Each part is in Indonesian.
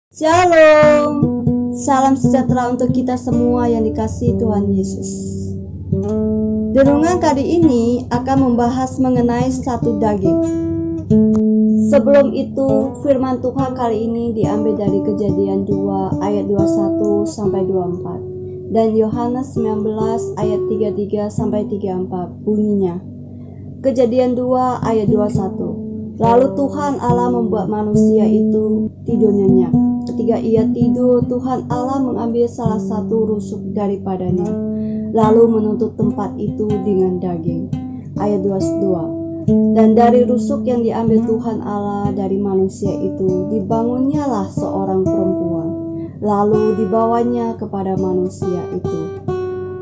Shalom, salam sejahtera untuk kita semua yang dikasihi Tuhan Yesus. Renungan kali ini akan membahas mengenai satu daging. Sebelum itu, firman Tuhan kali ini diambil dari Kejadian 2 ayat 21 sampai 24 dan Yohanes 19 ayat 33 sampai 34. Bunyinya, Kejadian 2 ayat 21. Lalu Tuhan Allah membuat manusia itu tidur nyenyak. Ketika ia tidur, Tuhan Allah mengambil salah satu rusuk daripadanya, lalu menutup tempat itu dengan daging. Ayat 22. Dan dari rusuk yang diambil Tuhan Allah dari manusia itu, dibangunnyalah seorang perempuan, lalu dibawanya kepada manusia itu.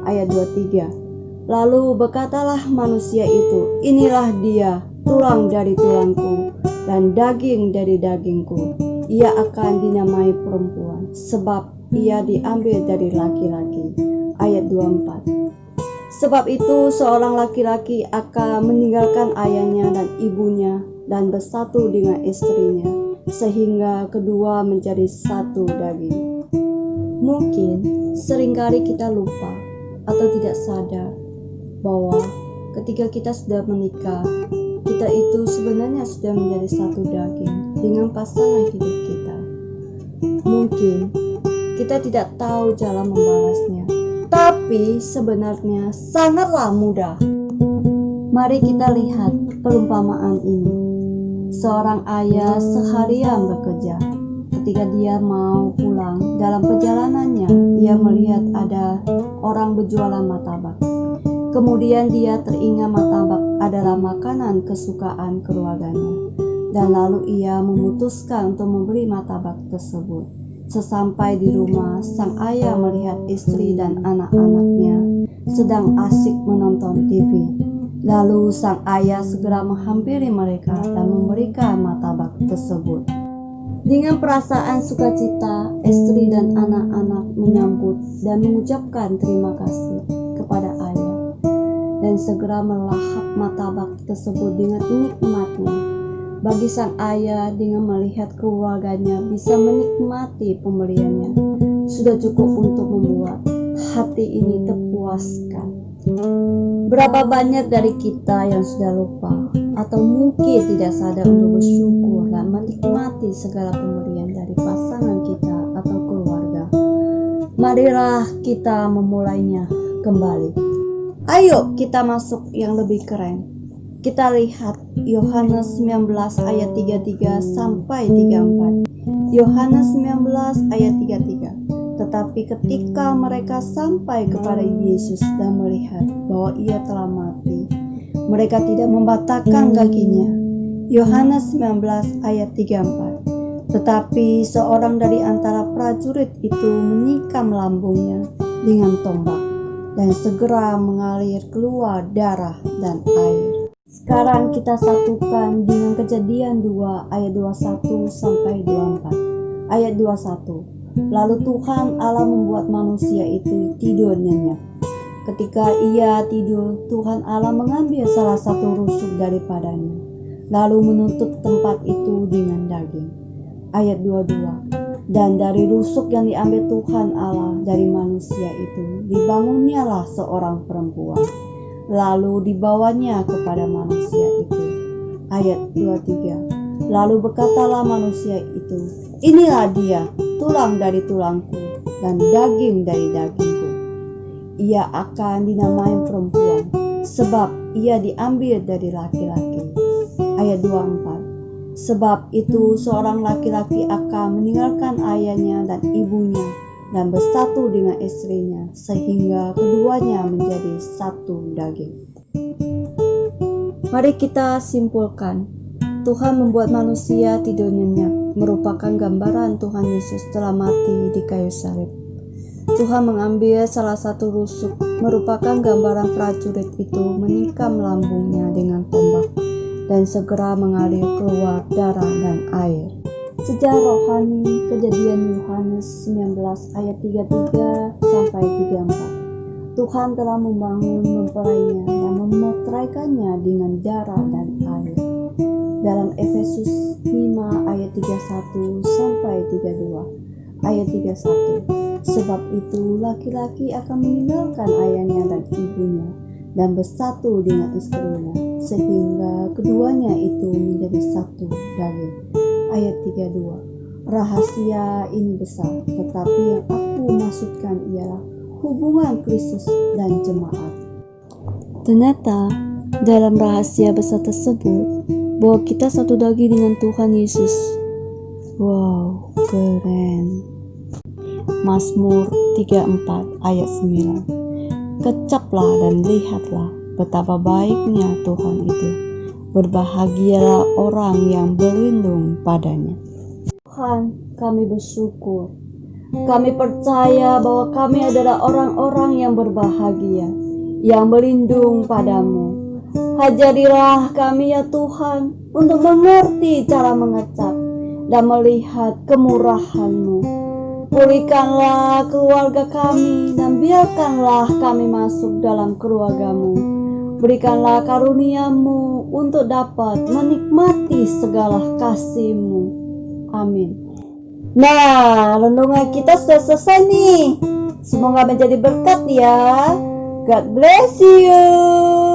Ayat 23. Lalu berkatalah manusia itu, inilah dia, tulang dari tulangku dan daging dari dagingku. Ia akan dinamai perempuan, sebab ia diambil dari laki-laki. Ayat 24. Sebab itu seorang laki-laki akan meninggalkan ayahnya dan ibunya dan bersatu dengan istrinya, sehingga kedua menjadi satu daging. Mungkin seringkali kita lupa atau tidak sadar bahwa ketika kita sudah menikah, kita itu sebenarnya sudah menjadi satu daging dengan pasangan hidup kita. Mungkin kita tidak tahu jalan membalasnya, tapi sebenarnya sangatlah mudah. Mari kita lihat perumpamaan ini. Seorang ayah seharian bekerja. Ketika dia mau pulang, dalam perjalanannya ia melihat ada orang berjualan martabak. Kemudian dia teringat martabak adalah makanan kesukaan keluarganya, dan lalu ia memutuskan untuk membeli martabak tersebut. Sesampai di rumah, sang ayah melihat istri dan anak-anaknya sedang asik menonton TV. Lalu sang ayah segera menghampiri mereka dan memberikan martabak tersebut. Dengan perasaan sukacita, istri dan anak-anak menyambut dan mengucapkan terima kasih kepada ayah, dan segera melahap martabak tersebut dengan nikmatnya. Bagi sang ayah, dengan melihat keluarganya bisa menikmati pemberiannya, sudah cukup untuk membuat hati ini terpuaskan. Berapa banyak dari kita yang sudah lupa atau mungkin tidak sadar untuk bersyukur dan menikmati segala pemberian dari pasangan kita atau keluarga. Marilah kita memulainya kembali. Ayo kita masuk yang lebih keren. Kita lihat Yohanes 19 ayat 33 sampai 34. Yohanes 19 ayat 33. Tetapi ketika mereka sampai kepada Yesus dan melihat bahwa ia telah mati, mereka tidak membatahkan kakinya. Yohanes 19 ayat 34. Tetapi seorang dari antara prajurit itu menikam lambungnya dengan tombak, dan segera mengalir keluar darah dan air. Sekarang kita satukan dengan Kejadian 2 ayat 21 sampai 24. Ayat 21. Lalu Tuhan Allah membuat manusia itu tidur nyenyak. Ketika ia tidur, Tuhan Allah mengambil salah satu rusuk daripadanya, lalu menutup tempat itu dengan daging. Ayat 22. Dan dari rusuk yang diambil Tuhan Allah dari manusia itu, dibangunnyalah seorang perempuan, lalu dibawanya kepada manusia itu. Ayat 23. Lalu berkatalah manusia itu, inilah dia, tulang dari tulangku dan daging dari dagingku. Ia akan dinamai perempuan, sebab ia diambil dari laki-laki. Ayat 24. Sebab itu seorang laki-laki akan meninggalkan ayahnya dan ibunya dan bersatu dengan istrinya, sehingga keduanya menjadi satu daging. Mari kita simpulkan, Tuhan membuat manusia tidur nyenyak merupakan gambaran Tuhan Yesus telah mati di kayu salib. Tuhan mengambil salah satu rusuk merupakan gambaran prajurit itu menikam lambungnya dengan tombak, dan segera mengalir keluar darah dan air. Sejarah rohani Kejadian Yohanes 19 ayat 33 sampai 34. Tuhan telah membangun mempelainya dan memeteraikannya dengan darah dan air. dalam Efesus 5 ayat 31 sampai 32. Ayat 31. Sebab itu laki-laki akan meninggalkan ayahnya dan ibunya dan bersatu dengan istrinya, sehingga keduanya itu menjadi satu daging. Ayat 32. Rahasia ini besar, tetapi yang aku maksudkan ialah hubungan Kristus dan jemaat. Ternyata dalam rahasia besar tersebut bahwa kita satu daging dengan Tuhan Yesus. Wow, keren. Mazmur 34 ayat 9. Kecaplah dan lihatlah betapa baiknya Tuhan itu. Berbahagialah orang yang berlindung padanya. Tuhan, kami bersyukur. Kami percaya bahwa kami adalah orang-orang yang berbahagia, yang berlindung padamu. Ajarilah kami ya Tuhan untuk mengerti cara mengecap dan melihat kemurahan-Mu. Pulihkanlah keluarga kami dan biarkanlah kami masuk dalam keluarga-Mu. Berikanlah karunia-Mu untuk dapat menikmati segala kasih-Mu. Amin. Nah, renungan kita sudah selesai nih. Semoga menjadi berkat ya. God bless you.